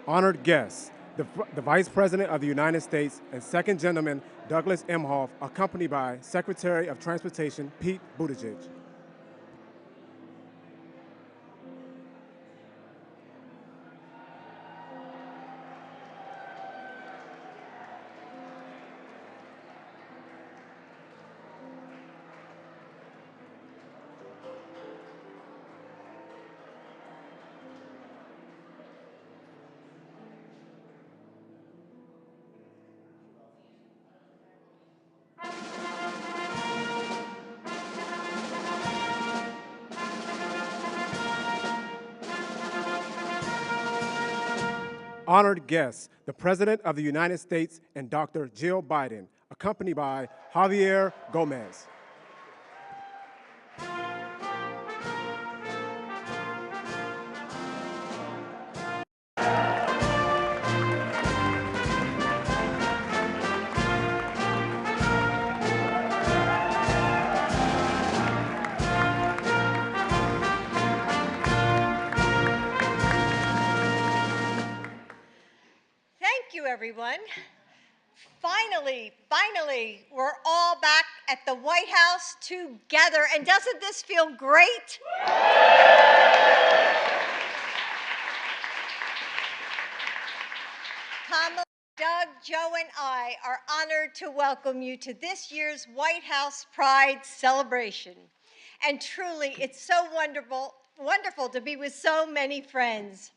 Honored guests, the Vice President of the United States and Second Gentleman Douglas Emhoff, accompanied by Secretary of Transportation Pete Buttigieg. Honored guests, the President of the United States and Dr. Jill Biden, accompanied by Javier Gomez. Thank you, everyone. Finally, we're all back at the White House together. And doesn't this feel great? Kamala, Doug, Joe, and I are honored to welcome you to this year's White House Pride celebration. And truly, it's so wonderful to be with so many friends.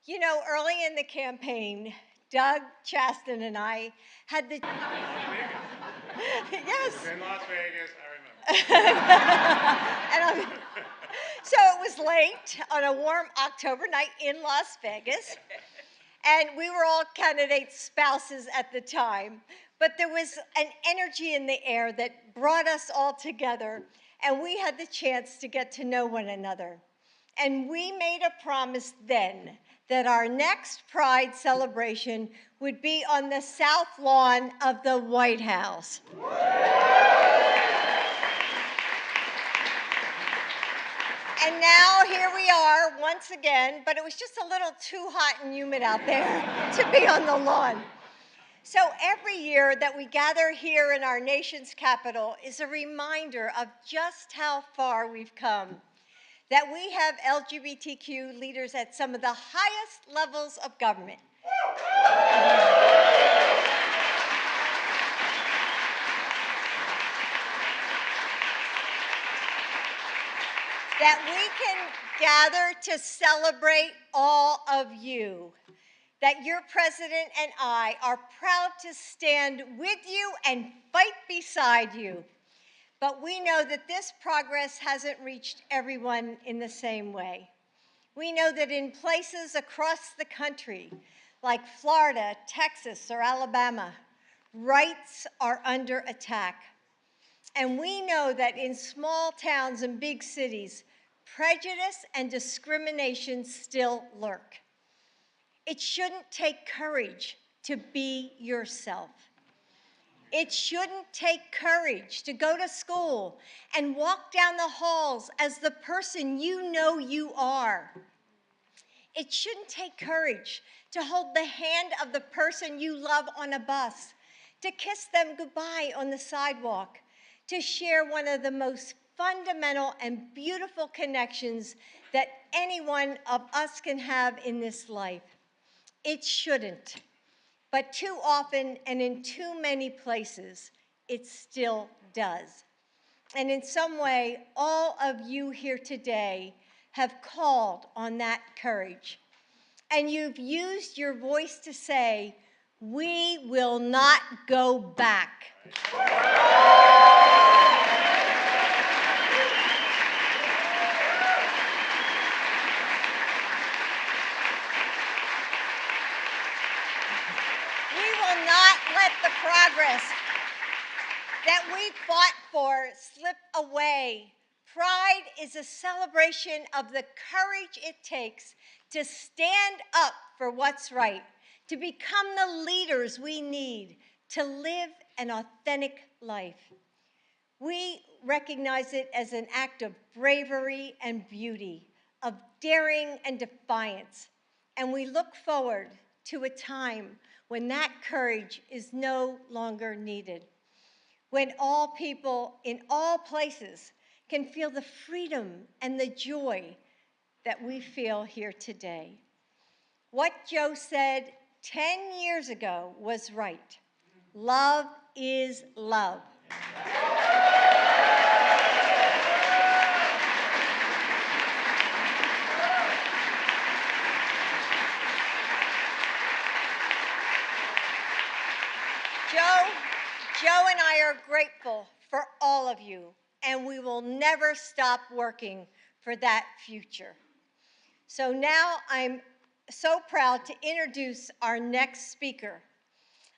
You know, early in the campaign, Doug Chaston and I had the... Yes. In Las Vegas, I remember. So it was late on a warm October night in Las Vegas, and we were all candidates' spouses at the time, but there was an energy in the air that brought us all together, and we had the chance to get to know one another. And we made a promise then that our next Pride celebration would be on the South Lawn of the White House. And now here we are once again, but it was just a little too hot and humid out there to be on the lawn. So every year that we gather here in our nation's capital is a reminder of just how far we've come, that we have LGBTQ leaders at some of the highest levels of government. That we can gather to celebrate all of you. That your president and I are proud to stand with you and fight beside you. But we know that this progress hasn't reached everyone in the same way. We know that in places across the country, like Florida, Texas, or Alabama, rights are under attack. And we know that in small towns and big cities, prejudice and discrimination still lurk. It shouldn't take courage to be yourself. It shouldn't take courage to go to school and walk down the halls as the person you know you are. It shouldn't take courage to hold the hand of the person you love on a bus, to kiss them goodbye on the sidewalk, to share one of the most fundamental and beautiful connections that any one of us can have in this life. It shouldn't. But too often and in too many places, it still does. And in some way, all of you here today have called on that courage. And you've used your voice to say, we will not go back. Let the progress that we fought for slip away. Pride is a celebration of the courage it takes to stand up for what's right, to become the leaders we need to live an authentic life. We recognize it as an act of bravery and beauty, of daring and defiance, And we look forward to a time when that courage is no longer needed, when all people in all places can feel the freedom and the joy that we feel here today. What Joe said 10 years ago was right. Love is love. Joe and I are grateful for all of you, and we will never stop working for that future. So now I'm so proud to introduce our next speaker.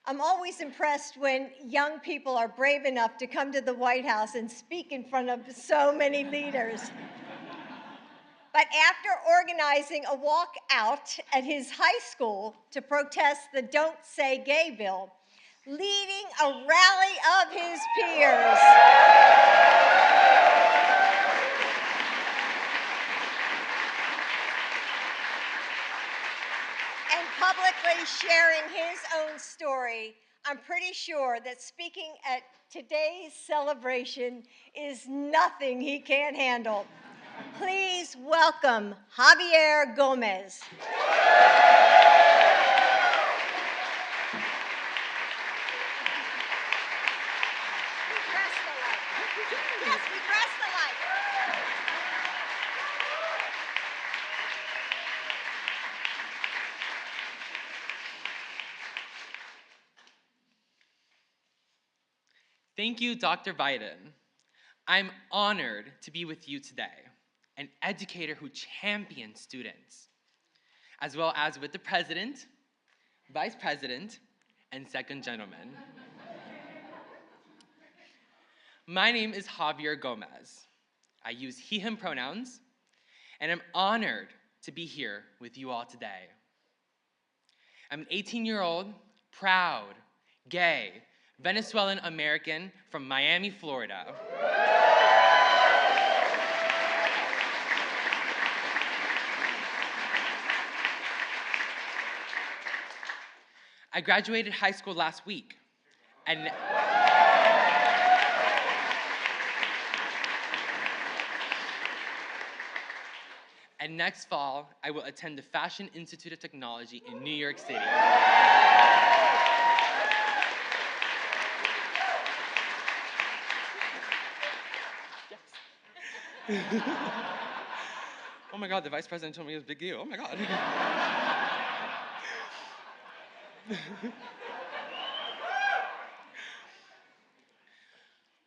I'm always impressed when young people are brave enough to come to the White House and speak in front of so many leaders. But after organizing a walkout at his high school to protest the Don't Say Gay bill, leading a rally of his peers, and publicly sharing his own story, I'm pretty sure that speaking at today's celebration is nothing he can't handle. Please welcome Javier Gomez. Yes, we press the light. Thank you, Dr. Biden. I'm honored to be with you today, an educator who champions students, as well as with the President, Vice President, and Second Gentleman. My name is Javier Gomez. I use he, him pronouns, and I'm honored to be here with you all today. I'm an 18-year-old, proud, gay, Venezuelan American from Miami, Florida. I graduated high school last week, and next fall, I will attend the Fashion Institute of Technology in New York City. Oh my God, the Vice President told me it was a big deal. Oh my God.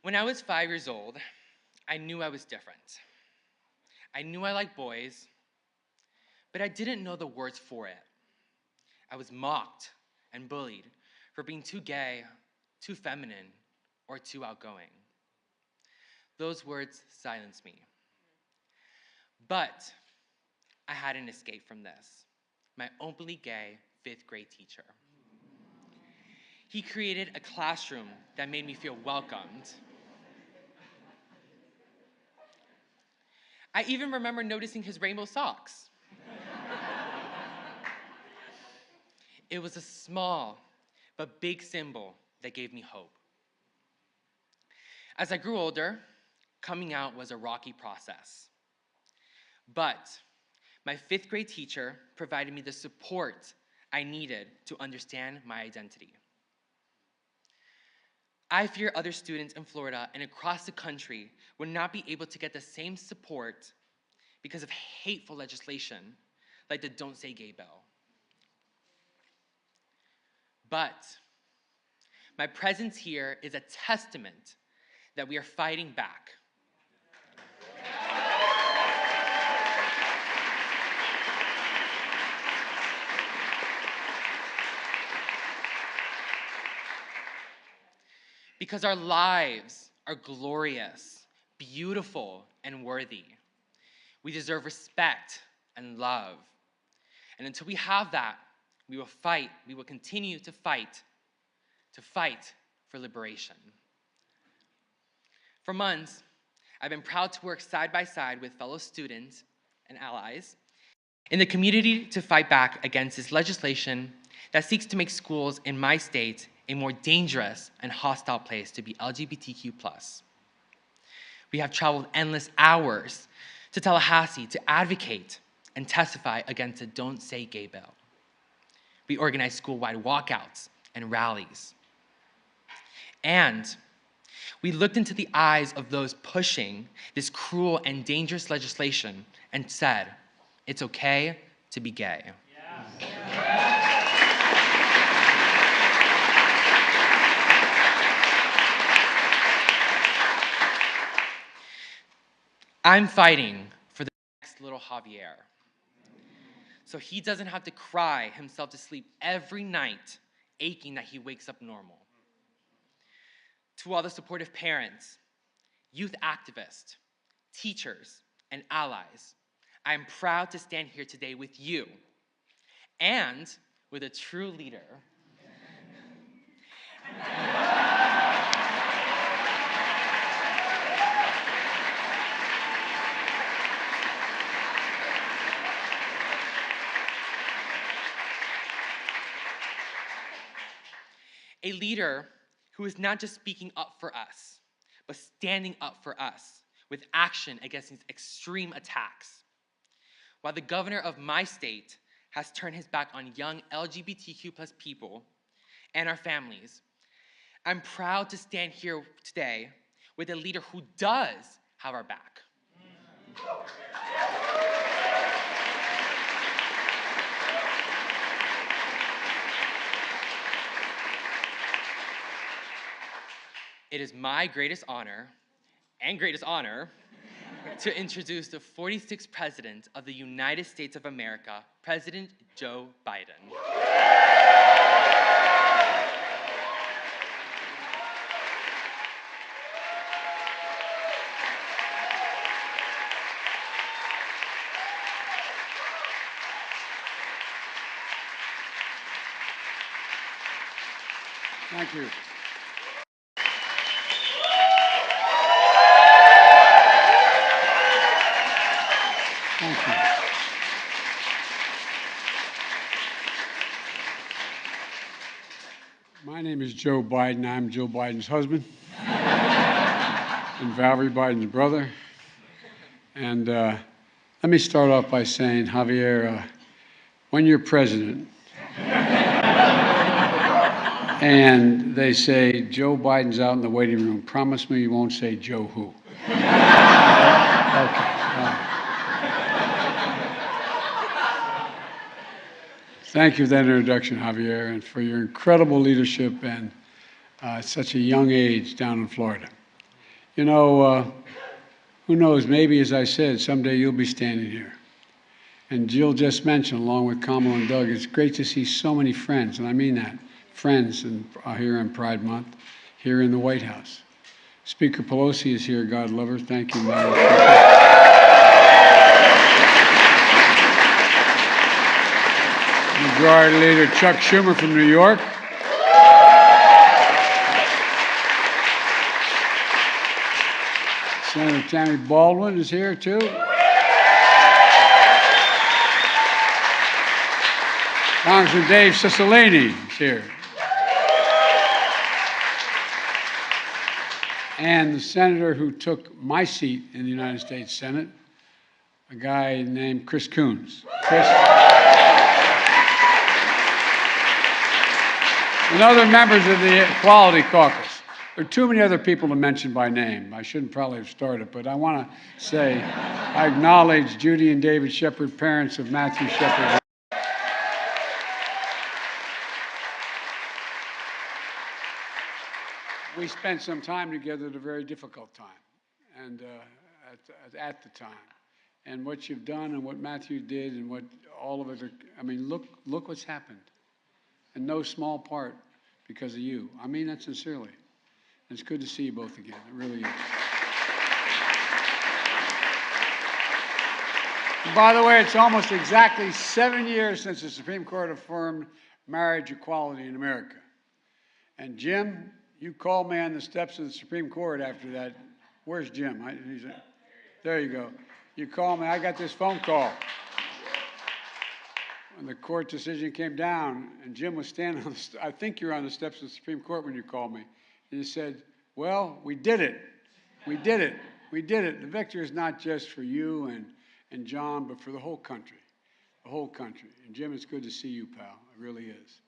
When I was 5 years old, I knew I was different. I knew I liked boys, but I didn't know the words for it. I was mocked and bullied for being too gay, too feminine, or too outgoing. Those words silenced me. But I had an escape from this. My openly gay 5th grade teacher. He created a classroom that made me feel welcomed. I even remember noticing his rainbow socks. It was a small but big symbol that gave me hope. As I grew older, coming out was a rocky process. But my 5th grade teacher provided me the support I needed to understand my identity. I fear other students in Florida and across the country would not be able to get the same support because of hateful legislation like the Don't Say Gay bill. But my presence here is a testament that we are fighting back. Because our lives are glorious, beautiful, and worthy. We deserve respect and love. And until we have that, we will fight, we will continue to fight for liberation. For months, I've been proud to work side by side with fellow students and allies in the community to fight back against this legislation that seeks to make schools in my state a more dangerous and hostile place to be LGBTQ+. We have traveled endless hours to Tallahassee to advocate and testify against the Don't Say Gay bill. We organized school-wide walkouts and rallies. And we looked into the eyes of those pushing this cruel and dangerous legislation and said, it's okay to be gay. I'm fighting for the next little Javier, so he doesn't have to cry himself to sleep every night, aching that he wakes up normal. To all the supportive parents, youth activists, teachers, and allies, I am proud to stand here today with you and with a true leader. A leader who is not just speaking up for us, but standing up for us with action against these extreme attacks. While the governor of my state has turned his back on young LGBTQ+ people and our families, I'm proud to stand here today with a leader who does have our back. It is my greatest honor to introduce the 46th President of the United States of America, President Joe Biden. Thank you. Thank you. My name is Joe Biden. I'm Jill Biden's husband and Valerie Biden's brother. And let me start off by saying, Javier, when you're president and they say, Joe Biden's out in the waiting room, promise me you won't say Joe who. Okay. Thank you for that introduction, Javier, and for your incredible leadership and at such a young age down in Florida. You know, who knows, maybe, as I said, someday you'll be standing here. And Jill just mentioned, along with Kamala and Doug, it's great to see so many friends, and I mean that, friends here on Pride Month, here in the White House. Speaker Pelosi is here, God love her. Thank you, Madam. Majority Leader Chuck Schumer from New York. Senator Tammy Baldwin is here, too. Congressman Dave Cicilline is here. And the senator who took my seat in the United States Senate, a guy named Chris Coons. Chris. And other members of the Equality Caucus. There are too many other people to mention by name. I shouldn't probably have started, but I want to say I acknowledge Judy and David Shepard, parents of Matthew Shepard. We spent some time together at a very difficult time, and at the time. And what you've done and what Matthew did and what all of it are, I mean, look what's happened. In no small part because of you. I mean that sincerely. It's good to see you both again. It really is. And by the way, it's almost exactly 7 years since the Supreme Court affirmed marriage equality in America. And Jim, you called me on the steps of the Supreme Court after that. Where's Jim? There you go. You called me. I got this phone call. when the court decision came down, and Jim was standing on the, I think you were on the steps of the Supreme Court when you called me, and you said, well, we did it. We did it. We did it. The victory is not just for you and John, but for the whole country. The whole country. And Jim, it's good to see you, pal. It really is.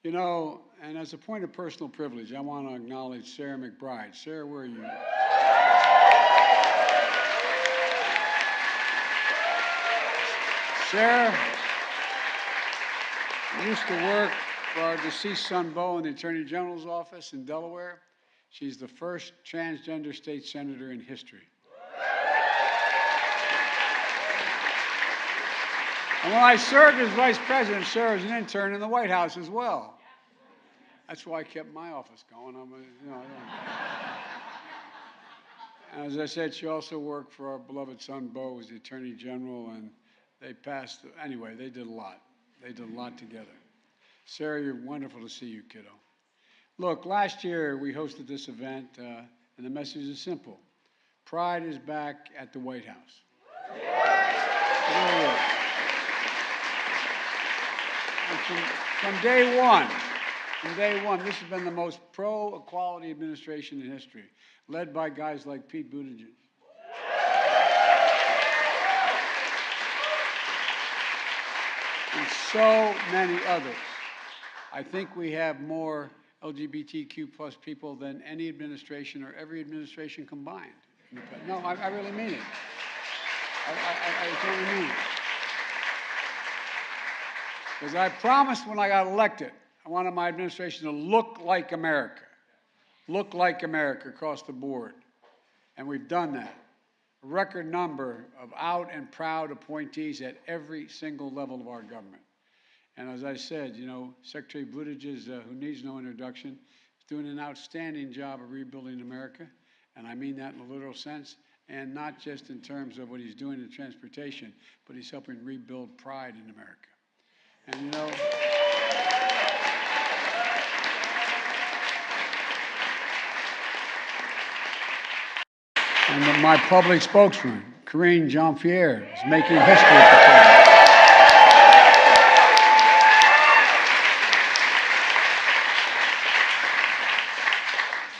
You know, and as a point of personal privilege, I want to acknowledge Sarah McBride. Sarah, where are you? Sarah used to work for our deceased son, Bo, in the Attorney General's office in Delaware. She's the first transgender state senator in history. And when I served as vice president, Sarah was an intern in the White House as well. That's why I kept my office going. And as I said, she also worked for our beloved son, Bo, as the Attorney General, and they passed, anyway, they did a lot. They did a lot together. Sarah, you're wonderful to see you, kiddo. Look, last year we hosted this event, and the message is simple. Pride is back at the White House. It really is. And from day one, this has been the most pro-equality administration in history, led by guys like Pete Buttigieg. And so many others. I think we have more LGBTQ plus people than any administration or every administration combined. No, I really mean it. I really mean it. Because I promised when I got elected, I wanted my administration to look like America across the board. And we've done that. A record number of out and proud appointees at every single level of our government. And as I said, you know, Secretary Buttigieg, who needs no introduction, is doing an outstanding job of rebuilding America. And I mean that in a literal sense, and not just in terms of what he's doing in transportation, but he's helping rebuild pride in America. And you know, and my public spokesman, Karine Jean-Pierre, is making history at the table.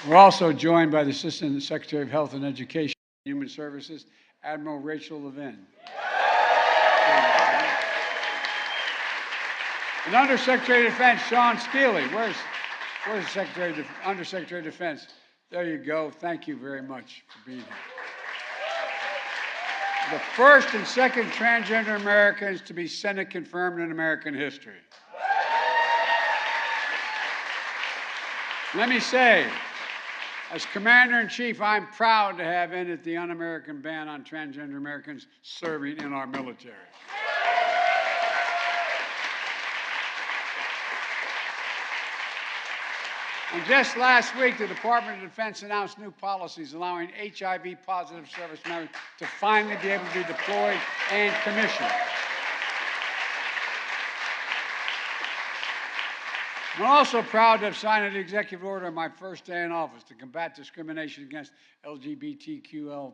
We're also joined by the Assistant Secretary of Health and Education and Human Services, Admiral Rachel Levin. And Undersecretary of Defense, Sean Steele. Where's the Undersecretary of Defense? There you go. Thank you very much for being here. The first and second transgender Americans to be Senate confirmed in American history. Let me say, as Commander-in-Chief, I'm proud to have ended the un-American ban on transgender Americans serving in our military. And just last week, the Department of Defense announced new policies allowing HIV-positive service members to finally be able to be deployed and commissioned. I'm also proud to have signed an executive order on my first day in office to combat discrimination against LGBTQI,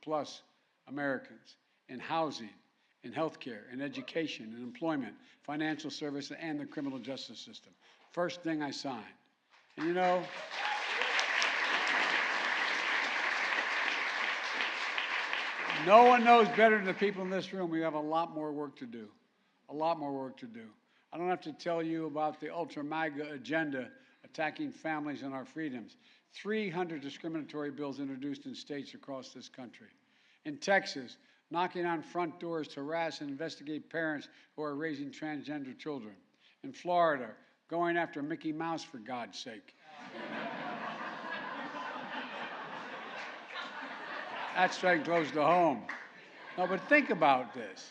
plus Americans in housing, in healthcare, in education, in employment, financial services, and the criminal justice system. First thing I signed. And you know, no one knows better than the people in this room. We have a lot more work to do. A lot more work to do. I don't have to tell you about the ultra-MAGA agenda attacking families and our freedoms. 300 discriminatory bills introduced in states across this country. In Texas, knocking on front doors to harass and investigate parents who are raising transgender children. In Florida, going after Mickey Mouse, for God's sake. That's right close to home. No, but think about this.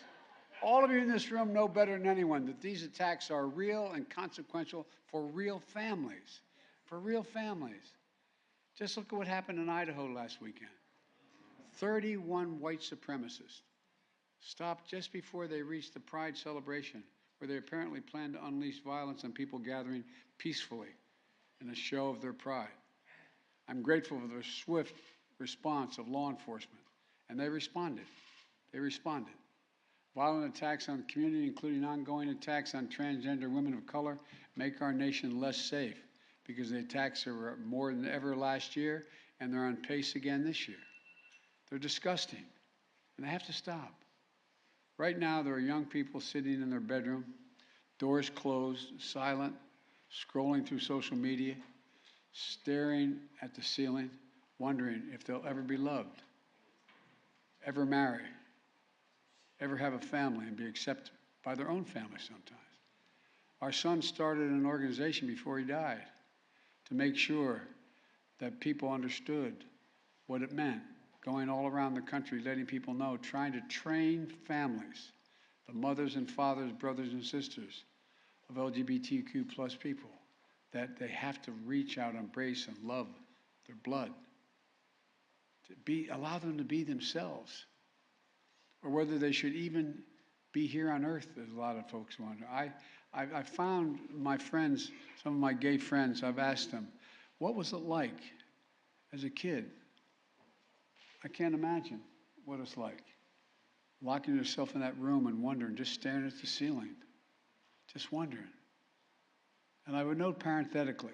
All of you in this room know better than anyone that these attacks are real and consequential for real families. For real families. Just look at what happened in Idaho last weekend. 31 white supremacists stopped just before they reached the Pride celebration, where they apparently planned to unleash violence on people gathering peacefully in a show of their pride. I'm grateful for the swift response of law enforcement, and they responded. They responded. Violent attacks on the community, including ongoing attacks on transgender women of color, make our nation less safe because the attacks are more than ever last year, and they're on pace again this year. They're disgusting, and they have to stop. Right now, there are young people sitting in their bedroom, doors closed, silent, scrolling through social media, staring at the ceiling, wondering if they'll ever be loved, ever marry, ever have a family and be accepted by their own family sometimes. Our son started an organization before he died to make sure that people understood what it meant, going all around the country, letting people know, trying to train families, the mothers and fathers, brothers and sisters of LGBTQ plus people, that they have to reach out, embrace, and love their blood, allow them to be themselves, or whether they should even be here on earth, as a lot of folks wonder. I found my friends, some of my gay friends, I've asked them, what was it like as a kid? I can't imagine what it's like. Locking yourself in that room and wondering, just staring at the ceiling, just wondering. And I would note parenthetically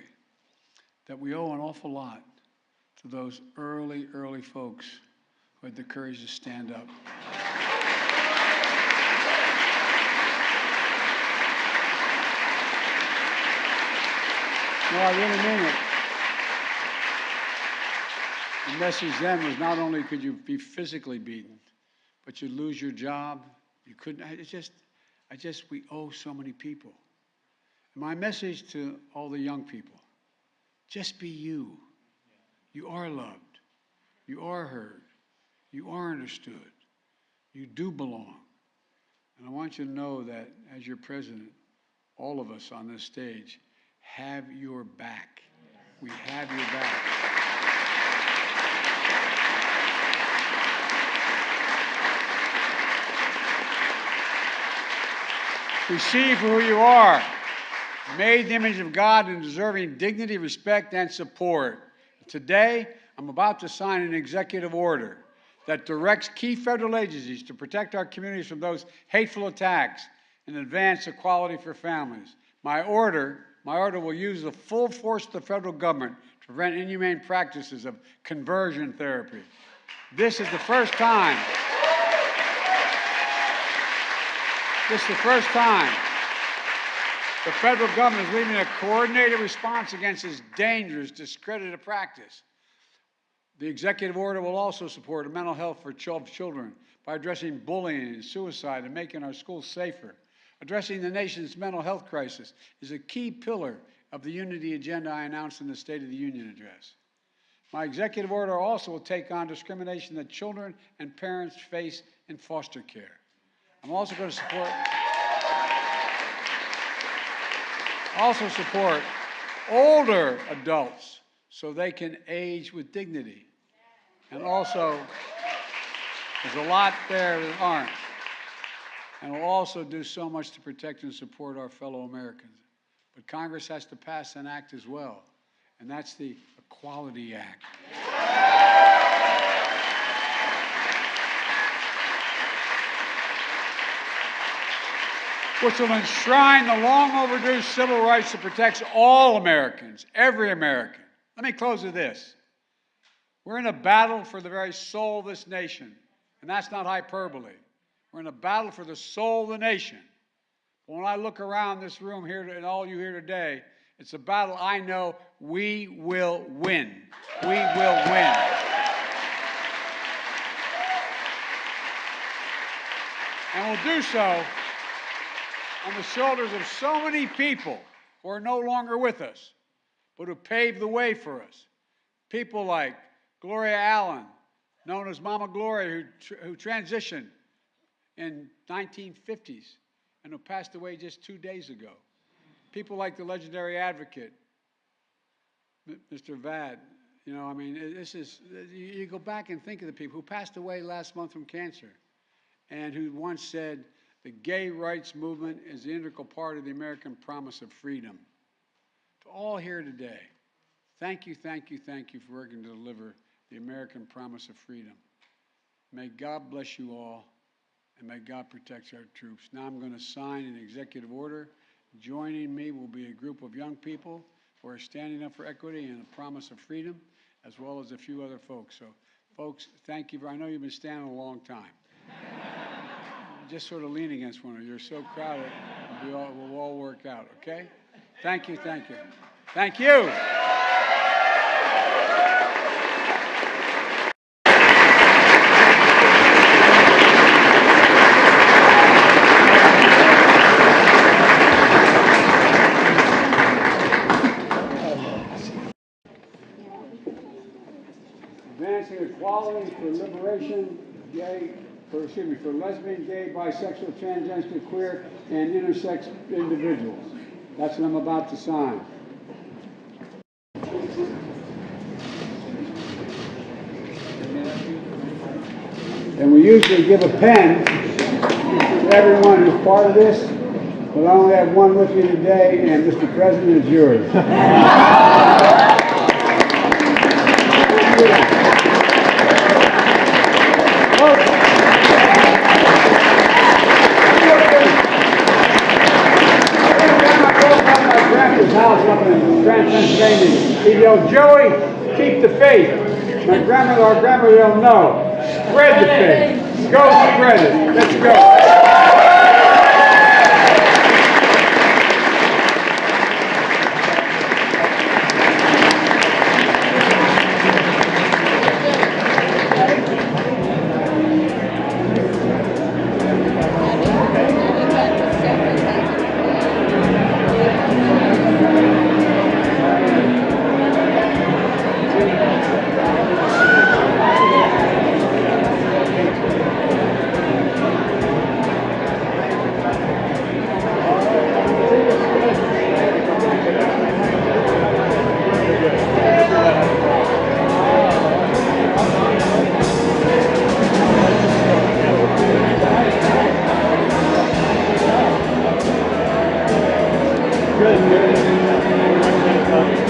that we owe an awful lot to those early folks who had the courage to stand up. No, I really mean it. The message then was not only could you be physically beaten, but you'd lose your job. You couldn't, we owe so many people. And my message to all the young people, just be you. You are loved. You are heard. You are understood. You do belong. And I want you to know that as your president, all of us on this stage have your back. We have your back. We see you for who you are, made in the image of God and deserving dignity, respect, and support. Today, I'm about to sign an executive order that directs key federal agencies to protect our communities from those hateful attacks and advance equality for families. My order will use the full force of the federal government to prevent inhumane practices of conversion therapy. This is the first time. This is the first time the federal government is leading a coordinated response against this dangerous, discredited practice. The executive order will also support mental health for children by addressing bullying and suicide and making our schools safer. Addressing the nation's mental health crisis is a key pillar of the unity agenda I announced in the State of the Union address. My executive order also will take on discrimination that children and parents face in foster care. I'm also going to support older adults so they can age with dignity. And also, there's a lot there that aren't. And we'll also do so much to protect and support our fellow Americans. But Congress has to pass an act as well, and that's the Equality Act. Which will enshrine the long overdue civil rights that protects all Americans, every American. Let me close with this. We're in a battle for the very soul of this nation, and that's not hyperbole. We're in a battle for the soul of the nation. When I look around this room here and all you here today, it's a battle I know we will win. We will win. And we'll do so on the shoulders of so many people who are no longer with us, but who paved the way for us. People like Gloria Allen, known as Mama Gloria, who transitioned in 1950s and who passed away just 2 days ago. People like the legendary advocate, Mr. Vad. You know, I mean, you go back and think of the people who passed away last month from cancer and who once said, the gay rights movement is the integral part of the American promise of freedom. To all here today, thank you for working to deliver the American promise of freedom. May God bless you all, and may God protect our troops. Now I'm going to sign an executive order. Joining me will be a group of young people who are standing up for equity and a promise of freedom, as well as a few other folks. So, folks, thank you. I know you've been standing a long time. Just sort of lean against one another. You're so crowded. We'll all work out, okay? Thank you, thank you. Thank you. Advancing equality for liberation, for lesbian, gay, bisexual, transgender, queer, and intersex individuals. That's what I'm about to sign. And we usually give a pen to everyone who's part of this, but I only have one with me today, and Mr. President, it's yours. House up in Pennsylvania. He yelled, "Joey, keep the faith." Our grandmother yelled, "No, spread the faith. Go spread it. Let's go." Good.